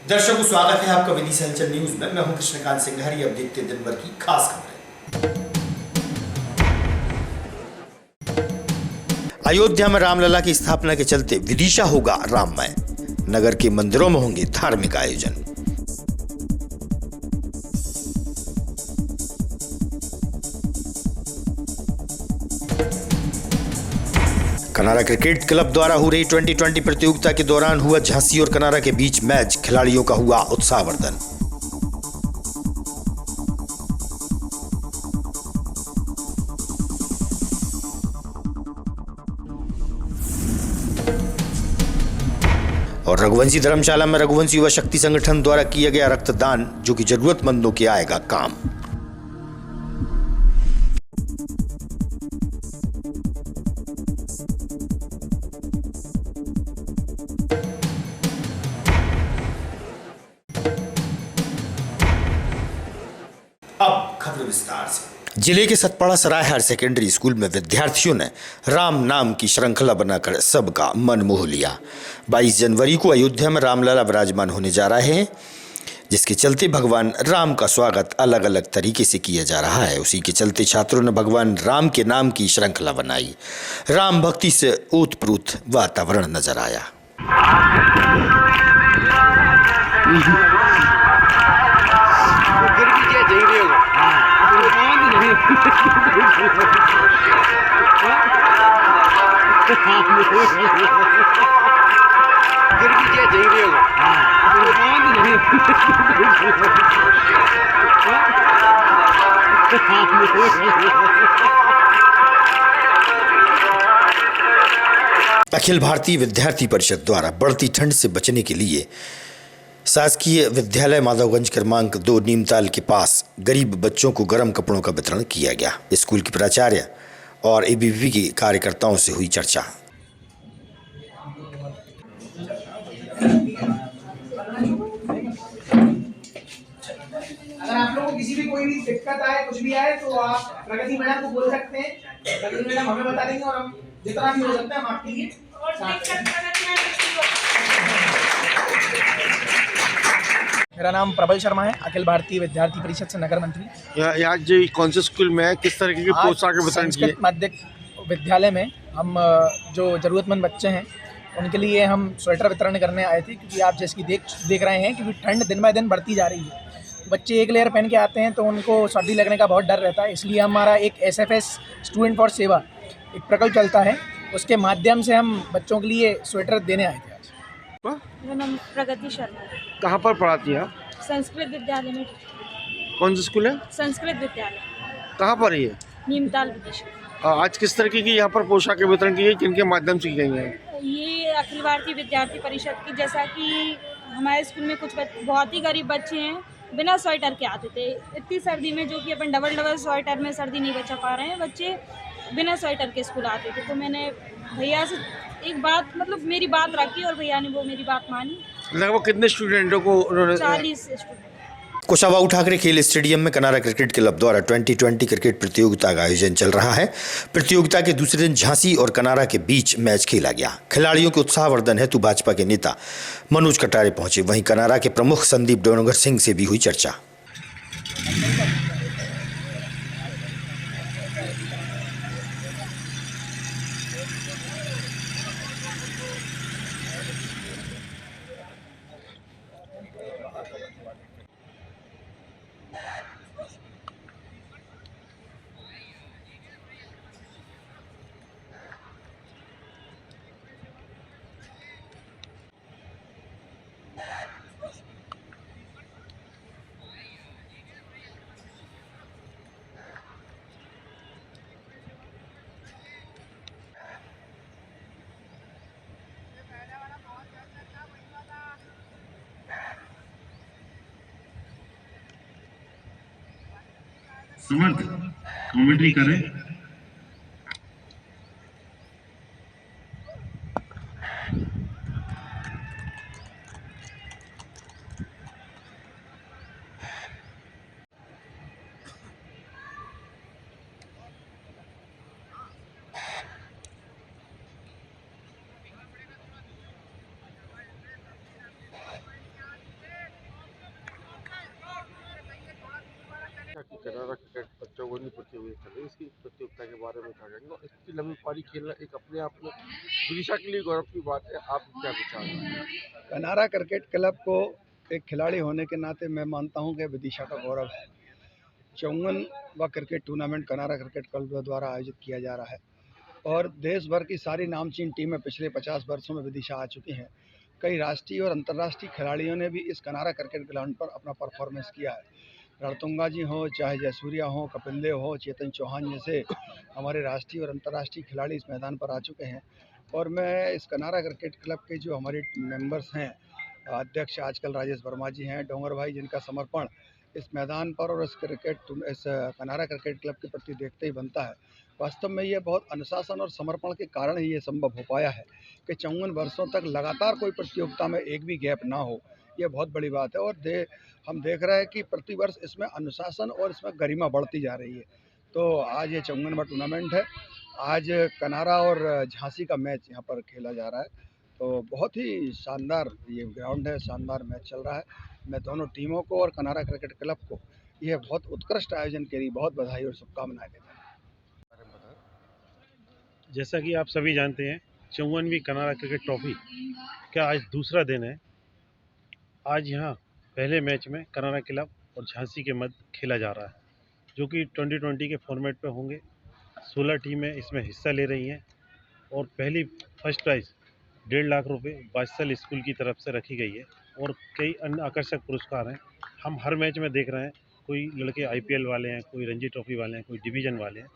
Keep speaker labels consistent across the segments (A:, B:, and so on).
A: दर्शकों, स्वागत है आपका विदिशा हलचल न्यूज में। मैं हूं कृष्णकांत सिंघारी। अब देखते हैं दिन भर की खास खबरें। अयोध्या में रामलला की स्थापना के चलते विदिशा होगा राममय। नगर के मंदिरों में होंगे धार्मिक आयोजन। कनारा क्रिकेट क्लब द्वारा हो रही 2020 प्रतियोगिता के दौरान हुआ झांसी और कनारा के बीच मैच। खिलाड़ियों का हुआ उत्साहवर्धन। और रघुवंशी धर्मशाला में रघुवंशी युवा शक्ति संगठन द्वारा किया गया रक्तदान, जो कि जरूरतमंदों के आएगा काम। अब खबर विस्तार से। जिले के सतपाड़ा सराय हायर सेकेंडरी स्कूल में विद्यार्थियों ने राम नाम की श्रृंखला बनाकर सबका मन मोह लिया। 22 जनवरी को अयोध्या में रामलला विराजमान होने जा रहे हैं, जिसके चलते भगवान राम का स्वागत अलग अलग तरीके से किया जा रहा है। उसी के चलते छात्रों ने भगवान राम के नाम की श्रृंखला बनाई। राम भक्ति से ओतप्रोत वातावरण नजर आया। अखिल भारतीय विद्यार्थी परिषद द्वारा बढ़ती ठंड से बचने के लिए शासकीय विद्यालय माधवगंज क्रमांक 2 नीमताल के पास गरीब बच्चों को गर्म कपड़ों का वितरण किया गया। स्कूल के प्राचार्य और एबीवीपी के कार्यकर्ताओं से हुई चर्चा।
B: अगर आप लोगों को किसी भी कोई भी दिक्कत आए, कुछ भी आए, तो आप प्रगति मैडम को बोल सकते हैं। प्रगति मैडम हमें बता देंगे और हम जितना भी हो सकता है हम आपके लिए। मेरा नाम प्रबल शर्मा है, अखिल भारतीय विद्यार्थी परिषद से नगर मंत्री।
C: आज जो कौन से स्कूल में है, किस तरह की पोशाक वितरण किए?
B: मध्य विद्यालय में हम जो जरूरतमंद बच्चे हैं उनके लिए हम स्वेटर वितरण करने आए थे, क्योंकि आप जैसे कि देख रहे हैं क्योंकि ठंड दिन बाय दिन बढ़ती जा रही है। बच्चे एक लेयर पहन के आते हैं तो उनको सर्दी लगने का बहुत डर रहता है। इसलिए हमारा एक SFS स्टूडेंट फॉर सेवा एक प्रकल्प चलता है, उसके माध्यम से हम बच्चों के लिए स्वेटर देने आए थे आज।
D: मेरा नाम प्रगति शर्मा है।
C: कहाँ पर पढ़ाती हैं आप?
D: संस्कृत विद्यालय में।
C: कौन सा स्कूल है?
D: संस्कृत विद्यालय।
C: कहाँ पर है ये?
D: नीमताल विदिशा।
C: आज किस तरह की यहाँ पर पोशाक वितरण की गई, किनके माध्यम से की गई है?
D: ये अखिल भारतीय विद्यार्थी परिषद की, जैसा कि हमारे स्कूल में कुछ बहुत ही गरीब बच्चे हैं, बिना स्वेटर के आते थे। इतनी सर्दी में, जो कि अपन डबल स्वेटर में सर्दी नहीं बचा पा रहे हैं, बच्चे बिना स्वेटर के स्कूल आते थे। तो मैंने भैया से एक बात, मतलब मेरी बात रखी और भैया ने वो मेरी बात मानी।
C: लगभग कितने स्टूडेंटों को उन्होंने?
D: 40 स्टूडेंट।
A: कुशाभाऊ ठाकरे खेल स्टेडियम में कनारा क्रिकेट क्लब द्वारा 2020 क्रिकेट प्रतियोगिता का आयोजन चल रहा है। प्रतियोगिता के दूसरे दिन झांसी और कनारा के बीच मैच खेला गया। खिलाड़ियों के उत्साहवर्धन हेतु भाजपा के नेता मनोज कटारे पहुंचे। वहीं कनारा के प्रमुख संदीप डोनगर सिंह से भी हुई चर्चा।
E: समर्थ कमेंट्री करें।
C: अपनी प्रतियोगिता कर रही है, इसकी प्रतियोगिता के बारे में क्या कहेंगे? और इतनी लंबी पारी खेलना एक अपने आप में विदिशा के लिए गौरव की बात है। आप क्या विचार हैं?
F: कनारा क्रिकेट क्लब को एक खिलाड़ी होने के नाते मैं मानता हूं कि विदिशा का गौरव है। 54वां क्रिकेट टूर्नामेंट कनारा क्रिकेट क्लब द्वारा आयोजित किया जा रहा है और देश भर की सारी नामचीन टीमें पिछले 50 वर्षों में विदिशा आ चुकी हैं। कई राष्ट्रीय और अंतर्राष्ट्रीय खिलाड़ियों ने भी इस कनारा क्रिकेट ग्राउंड पर अपना परफॉर्मेंस किया है। रणतुंगा जी हो, चाहे जयसूर्या हो, कपिल देव हो, चेतन चौहान जैसे हमारे राष्ट्रीय और अंतर्राष्ट्रीय खिलाड़ी इस मैदान पर आ चुके हैं। और मैं इस कनारा क्रिकेट क्लब के जो हमारे मेंबर्स हैं, अध्यक्ष आजकल राजेश वर्मा जी हैं, डोंगर भाई, जिनका समर्पण इस मैदान पर और इस कनारा क्रिकेट क्लब के प्रति देखते ही बनता है। वास्तव में ये बहुत अनुशासन और समर्पण के कारण ही ये संभव हो पाया है कि 54 वर्षों तक लगातार कोई प्रतियोगिता में एक भी गैप ना हो। ये बहुत बड़ी बात है और हम देख रहे हैं कि प्रतिवर्ष इसमें अनुशासन और इसमें गरिमा बढ़ती जा रही है। तो आज ये 54वां टूर्नामेंट है। आज कनारा और झांसी का मैच यहाँ पर खेला जा रहा है। तो बहुत ही शानदार ये ग्राउंड है, शानदार मैच चल रहा है। मैं दोनों टीमों को और कनारा क्रिकेट क्लब को यह बहुत उत्कृष्ट आयोजन के लिए बहुत बधाई और शुभकामनाएं देता हूं।
G: जैसा कि आप सभी जानते हैं, 54वीं कनारा क्रिकेट ट्रॉफी का आज दूसरा दिन है। आज यहाँ पहले मैच में कनारा क्लब और झांसी के मध्य खेला जा रहा है, जो कि 2020 के फॉर्मेट पे होंगे। 16 टीमें इसमें हिस्सा ले रही हैं और पहली फर्स्ट प्राइज़ 1.5 लाख रुपए बादशाह स्कूल की तरफ से रखी गई है और कई अन्य आकर्षक पुरस्कार हैं। हम हर मैच में देख रहे हैं, कोई लड़के IPL वाले हैं, कोई रणजी ट्रॉफी वाले हैं, कोई डिवीज़न वाले हैं,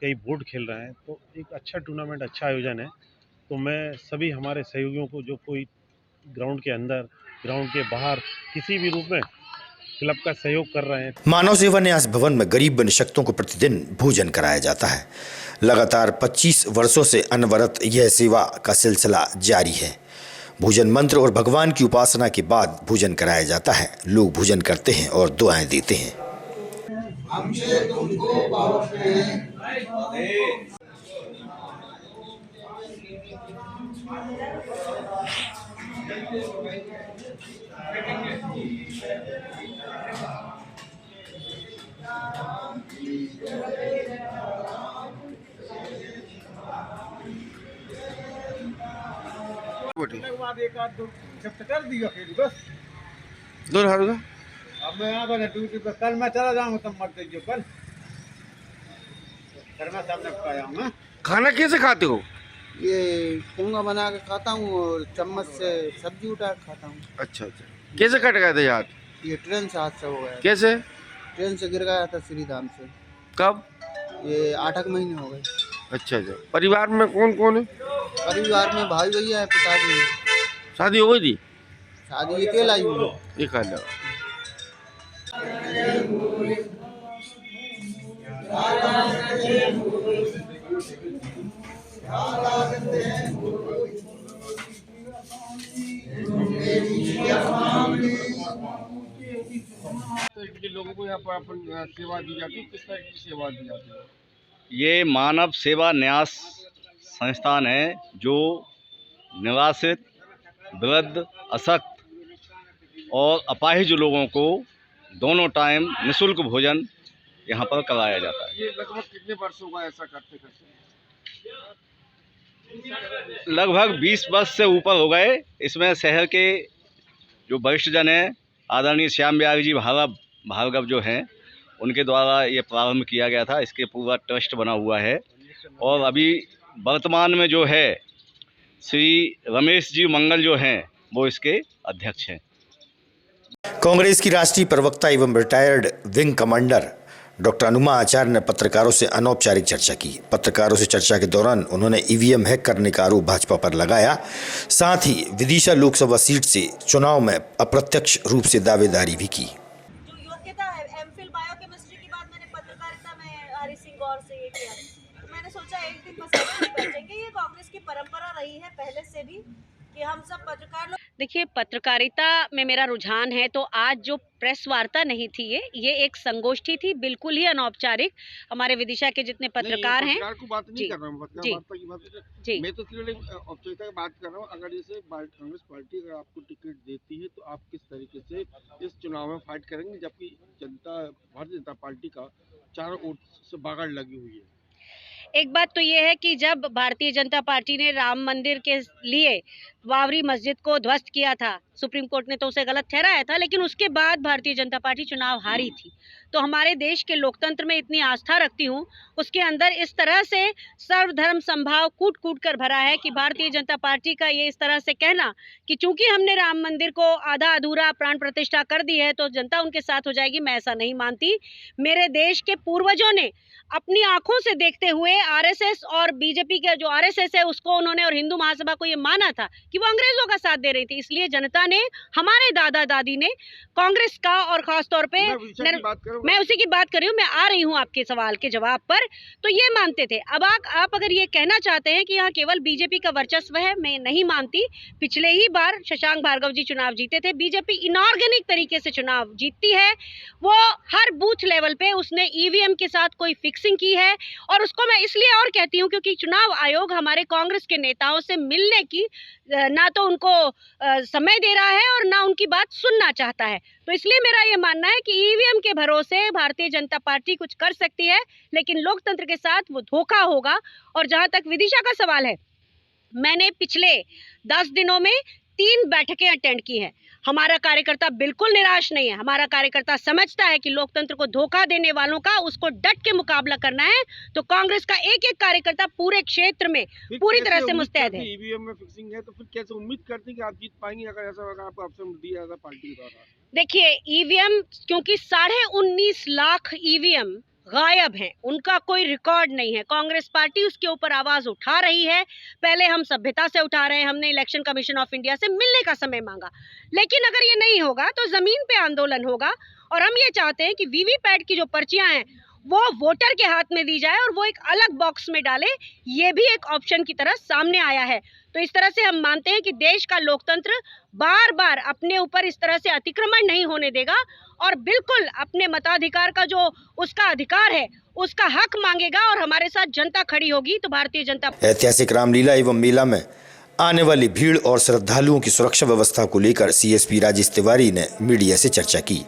G: कई बोर्ड खेल रहे हैं। तो एक अच्छा टूर्नामेंट, अच्छा आयोजन है। तो मैं सभी हमारे सहयोगियों को, जो कोई ग्राउंड के अंदर, ग्राउंड के बाहर किसी भी रूप में क्लब का सहयोग कर रहे हैं।
A: मानव सेवा न्यास भवन में गरीब निशक्तों को प्रतिदिन भोजन कराया जाता है। लगातार 25 वर्षों से अनवरत यह सेवा का सिलसिला जारी है। भोजन मंत्र और भगवान की उपासना के बाद भोजन कराया जाता है। लोग भोजन करते हैं और दुआएं देते हैं।
C: दो हारूंगा।
H: अब मैं यहाँ पर ड्यूटी पे, कल मैं चला जाऊँगा, तब मत दीजिए। कल घर में सामने खाया हूँ।
C: खाना कैसे खाते हो?
H: ये पोंगा बना के खाता हूँ और चम्मच से सब्जी उठा के खाता हूँ।
C: अच्छा अच्छा। कैसे कट गए थे यार?
H: ये ट्रेन से हादसा हो गया।
C: कैसे?
H: ट्रेन से गिर गया था श्रीधाम से।
C: कब?
H: ये 8 महीने हो गए।
C: अच्छा अच्छा। परिवार में कौन कौन है?
H: परिवार में भाई भैया है, पिताजी है।
C: शादी हो गई थी?
H: शादी अकेला ही हुई।
C: ये खा लो। लोगों को यहाँ पर अपन सेवा दी जाती है, किस तरह की सेवा दी जाती है?
I: ये मानव सेवा न्यास संस्थान है जो निवासित, वृद्ध, अशक्त और अपाहिज लोगों को दोनों टाइम निःशुल्क भोजन यहाँ पर कराया जाता है।
C: ये लगभग कितने वर्षों का ऐसा करते करते?
I: लगभग 20 वर्ष से ऊपर हो गए। इसमें शहर के जो वरिष्ठ जन हैं, आदरणीय श्याम बिहारी जी भार्गव जो हैं, उनके द्वारा ये प्रारंभ किया गया था। इसके पूरा ट्रस्ट बना हुआ है और अभी वर्तमान में जो है श्री रमेश जी मंगल जो हैं, वो इसके अध्यक्ष हैं।
A: कांग्रेस की राष्ट्रीय प्रवक्ता एवं रिटायर्ड विंग कमांडर डॉक्टर अनुमा आचार्य ने पत्रकारों से अनौपचारिक चर्चा की। पत्रकारों से चर्चा के दौरान उन्होंने EVM हैक करने का आरोप भाजपा पर लगाया। साथ ही विदिशा लोकसभा सीट से चुनाव में अप्रत्यक्ष रूप से दावेदारी भी की।
J: जो योग्यता है MPhil बायोकेमिस्ट्री की बात मैंने पत्रकारिता में हरि सिंह गौर से ये किया, तो मैंने सोचा एक दिन बस ऐसे ही बैठेंगे। ये कांग्रेस की परंपरा रही है पहले से भी कि हम सब पत्रकार लोग।
K: देखिए, पत्रकारिता में मेरा रुझान है, तो आज जो प्रेस वार्ता नहीं थी, ये एक संगोष्ठी थी, बिल्कुल ही अनौपचारिक। हमारे विदिशा के जितने पत्रकार हैं,
C: पत्रकार की बात नहीं कर रहा हूँ, पत्रकार वार्ता की बात
K: जी,
C: मैं तो केवल औपचारिकता की बात कर रहा हूँ। अगर जैसे कांग्रेस पार्टी अगर आपको टिकट देती है, तो आप किस तरीके से इस चुनाव में फाइट करेंगे, जबकि भारतीय जनता पार्टी का चारों ओर से बागड़ लगी हुई है।
K: एक बात तो ये है कि जब भारतीय जनता पार्टी ने राम मंदिर के लिए बाबरी मस्जिद को ध्वस्त किया था, सुप्रीम कोर्ट ने तो उसे गलत ठहराया था, लेकिन उसके बाद भारतीय जनता पार्टी चुनाव हारी थी। तो हमारे देश के लोकतंत्र में इतनी आस्था रखती हूँ, उसके अंदर इस तरह से सर्वधर्म संभाव कूट कूट कर भरा है कि भारतीय जनता पार्टी का ये इस तरह से कहना कि चूंकि हमने राम मंदिर को आधा अधूरा प्राण प्रतिष्ठा कर दी है तो जनता उनके साथ हो जाएगी, मैं ऐसा नहीं मानती। मेरे देश के पूर्वजों ने अपनी आंखों से देखते हुए आरएसएस और बीजेपी का जो आरएसएस है उसको उन्होंने और हिंदू महासभा को ये माना था कि वो अंग्रेजों का साथ दे रही थी, इसलिए जनता ने, हमारे दादा दादी ने कांग्रेस का, और खास तौर पे मैं उसी की बात कर रही हूँ, मैं आ रही हूँ आपके सवाल के जवाब पर, तो ये मानते थे। अब आप अगर ये कहना चाहते हैं कि यहाँ केवल बीजेपी का वर्चस्व है, मैं नहीं मानती। पिछले ही बार शशांक भार्गव जी चुनाव जीते थे, बीजेपी इनऑर्गेनिक तरीके से चुनाव जीतती है। वो हर बूथ लेवल पे उसने ईवीएम के साथ कोई फिक्सिंग की है, और उसको मैं इसलिए और कहती हूँ क्योंकि चुनाव आयोग हमारे कांग्रेस के नेताओं से मिलने की ना तो उनको समय दे रहा है और ना उनकी बात सुनना चाहता है। तो इसलिए मेरा ये मानना है कि ईवीएम के भरोसे भारतीय जनता पार्टी कुछ कर सकती है, लेकिन लोकतंत्र के साथ वो धोखा होगा। और जहां तक विदिशा का सवाल है, मैंने पिछले 10 दिनों में 3 बैठकें अटेंड की हैं। हमारा कार्यकर्ता बिल्कुल निराश नहीं है, हमारा कार्यकर्ता समझता है कि लोकतंत्र को धोखा देने वालों का उसको डट के मुकाबला करना है। तो कांग्रेस का एक एक कार्यकर्ता पूरे क्षेत्र में पूरी तरह से मुस्तैद है।
C: ईवीएम में फिक्सिंग है तो फिर कैसे उम्मीद करती हैं कि आप जीत पाएंगे अगर ऐसा होगा, आपको ऑप्शन दिया जाता पार्टी के द्वारा?
K: देखिए, ईवीएम क्योंकि 19.5 लाख ईवीएम गायब हैं, उनका कोई रिकॉर्ड नहीं है। कांग्रेस पार्टी उसके ऊपर आवाज उठा रही है। पहले हम सभ्यता से उठा रहे हैं, हमने इलेक्शन कमीशन ऑफ इंडिया से मिलने का समय मांगा, लेकिन अगर ये नहीं होगा तो जमीन पे आंदोलन होगा। और हम ये चाहते हैं कि वीवीपैट की जो पर्चियां हैं वो वोटर के हाथ में दी जाए और वो एक अलग बॉक्स में डाले, ये भी एक ऑप्शन की तरह सामने आया है। तो इस तरह से हम मानते हैं कि देश का लोकतंत्र बार बार अपने ऊपर इस तरह से अतिक्रमण नहीं होने देगा और बिल्कुल अपने मताधिकार का जो उसका अधिकार है उसका हक मांगेगा, और हमारे साथ जनता खड़ी होगी तो भारतीय जनता।
A: ऐतिहासिक रामलीला एवं मेला में आने वाली भीड़ और श्रद्धालुओं की सुरक्षा व्यवस्था को लेकर सीएसपी राजेश तिवारी ने मीडिया से चर्चा की।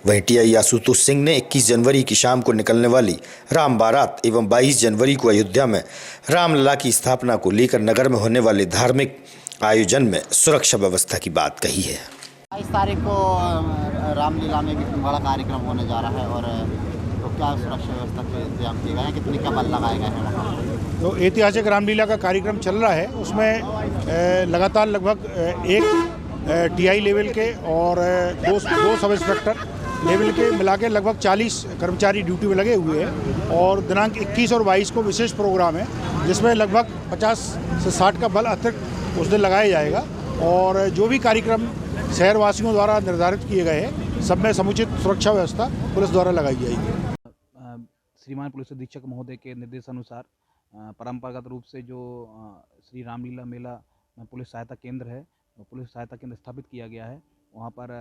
A: वहीं टीआई आशुतोष सिंह ने 21 जनवरी की शाम को निकलने वाली राम बारात एवं 22 जनवरी को अयोध्या में रामलला की स्थापना को लेकर नगर में होने वाले धार्मिक आयोजन में सुरक्षा व्यवस्था की बात कही है।
H: 22 तारीख को रामलीला में कितना बड़ा कार्यक्रम होने जा रहा है, और तो क्या सुरक्षा व्यवस्था के इंतजाम किए गए हैं, कितने का बल लगाए गए हैं वहाँ?
L: तो ऐतिहासिक रामलीला का कार्यक्रम चल रहा है, उसमें लगातार लगभग एक टीआई लेवल के और दो सब इंस्पेक्टर लेवल के मिला के लगभग 40 कर्मचारी ड्यूटी में लगे हुए हैं। और दिनांक 21 और 22 को विशेष प्रोग्राम है जिसमें लगभग 50 से 60 का बल अतिरिक्त उस दिन लगाया जाएगा। और जो भी कार्यक्रम शहरवासियों द्वारा निर्धारित किए गए हैं सब में समुचित सुरक्षा व्यवस्था पुलिस द्वारा लगाई जाएगी।
M: श्रीमान पुलिस अधीक्षक महोदय के निर्देशानुसार परंपरागत रूप से जो श्री रामलीला मेला पुलिस सहायता केंद्र है, पुलिस सहायता केंद्र स्थापित किया गया है। वहाँ पर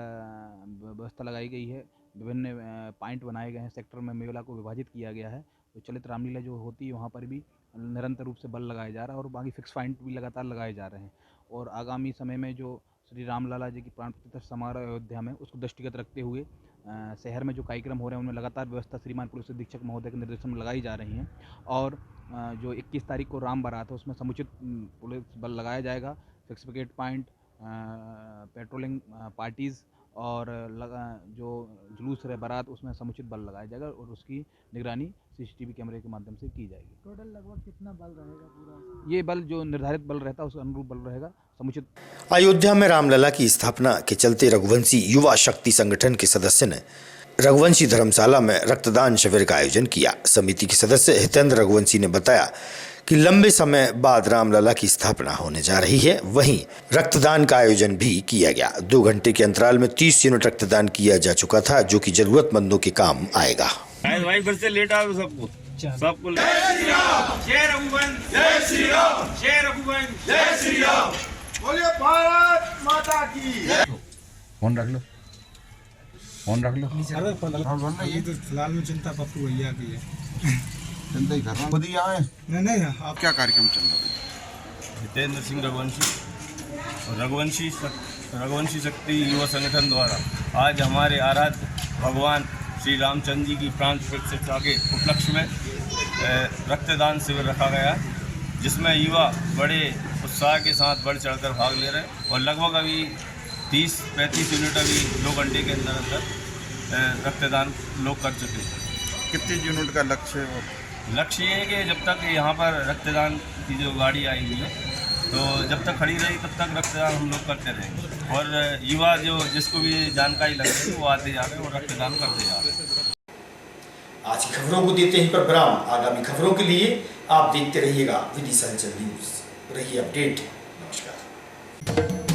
M: व्यवस्था लगाई गई है, विभिन्न पॉइंट बनाए गए हैं, सेक्टर में मेला को विभाजित किया गया है। तो चलित रामलीला जो होती है वहाँ पर भी निरंतर रूप से बल लगाया जा रहा है और बाकी फिक्स पॉइंट भी लगातार लगाए जा रहे हैं। और आगामी समय में जो श्री रामलला जी की प्राण प्रतिष्ठा समारोह अयोध्या में उसको दृष्टिगत रखते हुए शहर में जो कार्यक्रम हो रहे हैं उनमें लगातार व्यवस्था श्रीमान पुलिस अधीक्षक महोदय के निर्देशन में लगाई जा रही हैं। और जो 21 तारीख को राम बारात है उसमें समुचित पुलिस बल लगाया जाएगा, fix picket point, patrolling parties और जो जुलूस रहे बारात उसमें समुचित बल लगाया जाएगा और उसकी निगरानी सीसीटीवी कैमरे के माध्यम से की जाएगी।
B: टोटल लगभग कितना बल रहेगा पूरा?
M: ये बल जो निर्धारित बल रहता है उस अनुरूप बल रहेगा समुचित।
A: अयोध्या में रामलला की स्थापना के चलते रघुवंशी युवा शक्ति संगठन के सदस्य ने रघुवंशी धर्मशाला में रक्तदान शिविर का आयोजन किया। समिति के सदस्य हितेंद्र रघुवंशी ने बताया कि लंबे समय बाद रामलला की स्थापना होने जा रही है, वहीं रक्तदान का आयोजन भी किया गया। 2 घंटे के अंतराल में 30 यूनिट रक्तदान किया जा चुका था जो कि जरूरतमंदों के काम आएगा।
N: भाई फिर से लेट आओ सबको
C: बोलिए भारत माता की।
N: फोन रख लो, फोन रख लो।
C: ये तो फिलहाल में चिंता पप्पू भैया की है।
N: चिंता ही कर रहा हूँ, खुद ही आए।
C: नहीं
N: आप क्या कार्यक्रम चल रहा है?
O: हितेंद्र सिंह रघुवंशी और रघुवंशी शक्ति युवा संगठन द्वारा आज हमारे आराध्य भगवान श्री रामचंद्र जी की प्राण प्रतिष्ठा के उपलक्ष्य में रक्तदान शिविर रखा गया है, जिसमें युवा बड़े उत्साह के साथ बढ़ चढ़कर भाग ले रहे हैं और लगभग अभी 30-35 यूनिट अभी 2 घंटे के अंदर रक्तदान लोग कर चुके हैं।
P: कितने यूनिट का लक्ष्य है?
O: लक्ष्य ये है कि जब तक यहाँ पर रक्तदान की जो गाड़ी आई हुई है, तो जब तक खड़ी रही तब तक रक्तदान हम लोग करते रहेंगे और युवा जो जिसको भी जानकारी लग रही है वो आते जा रहे हैं और रक्तदान करते जा रहे हैं।
A: आज की खबरों को देते ही पर विराम। आगामी खबरों के लिए आप देखते रहिएगा विदिशा न्यूज़। रहिए अपडेट। नमस्कार।